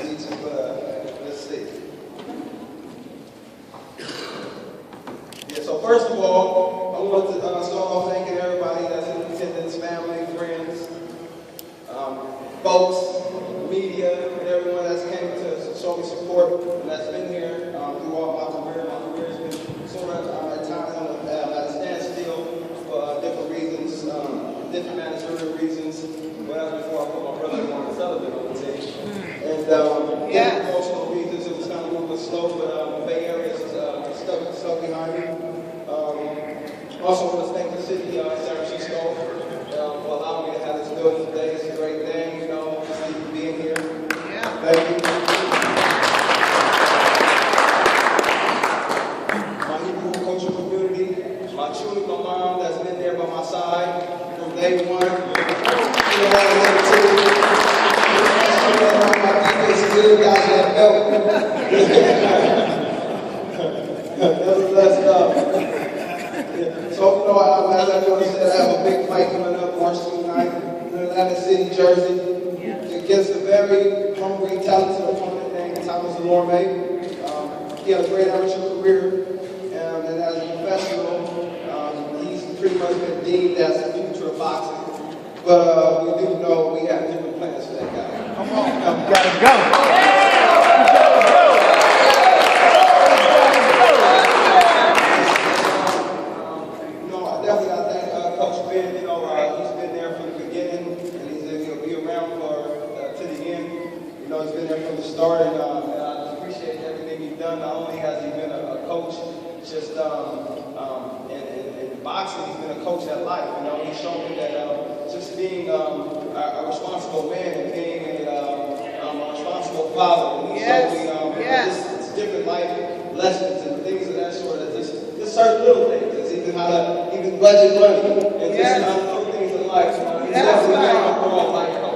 need to, let's see. Yeah, so first of all, I want to start off thanking everybody that's in attendance, family, friends, folks, media, and everyone that's came to show me support and that's been here throughout my career. My career has been sort of at times at a standstill for different reasons, different managerial reasons. But that was before I put my brother Warren Sullivan on the team. And different emotional reasons, it was kind of moving slow, but the Bay Area is stuck behind me. Also want to thank the city of San Francisco for allowing me to have this building today. It's a great thing, you know, thank you for being here. Yeah. Thank you. My Hebrew culture community, my children, my mom that's been there by my side from day one. That's blessed up. So, you know, as I said, I have a big fight coming up March 29th in Atlantic City, Jersey, against a very hungry, talented opponent named Thomas Lorme. He had a great amateur career, and as a professional, he's pretty much been deemed as the future of boxing. But we do know we have different plans for that guy. Come on, you gotta go. He's been there from the start, and I appreciate everything he's done. Not only has he been a coach, just in boxing, he's been a coach at life. You know, he's shown me that just being a responsible man and being a responsible father. And he showed me just different life lessons and things of that sort. That just certain little things. It's even how to even budget money and just little things in life. He's definitely been an overall life coach.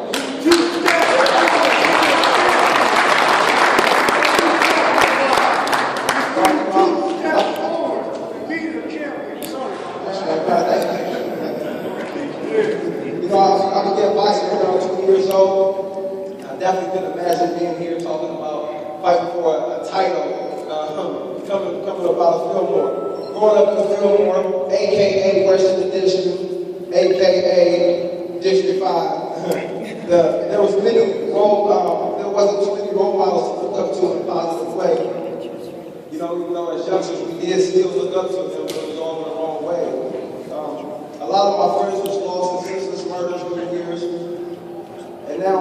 I began boxing when I was 20 years old. I definitely couldn't imagine being here talking about fighting for a title, coming up out of Fillmore. Growing up in Fillmore, a.k.a. Western Edition, a.k.a. District 5. There wasn't too many role models to look up to in a positive way. You know, as youngsters, we did still look up to them, but it was all in the wrong way. A lot of my friends was lost in senseless murders over the years, and now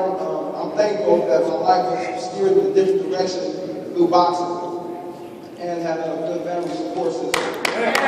I'm thankful that my life was steered in a different direction through boxing and having a good family support system.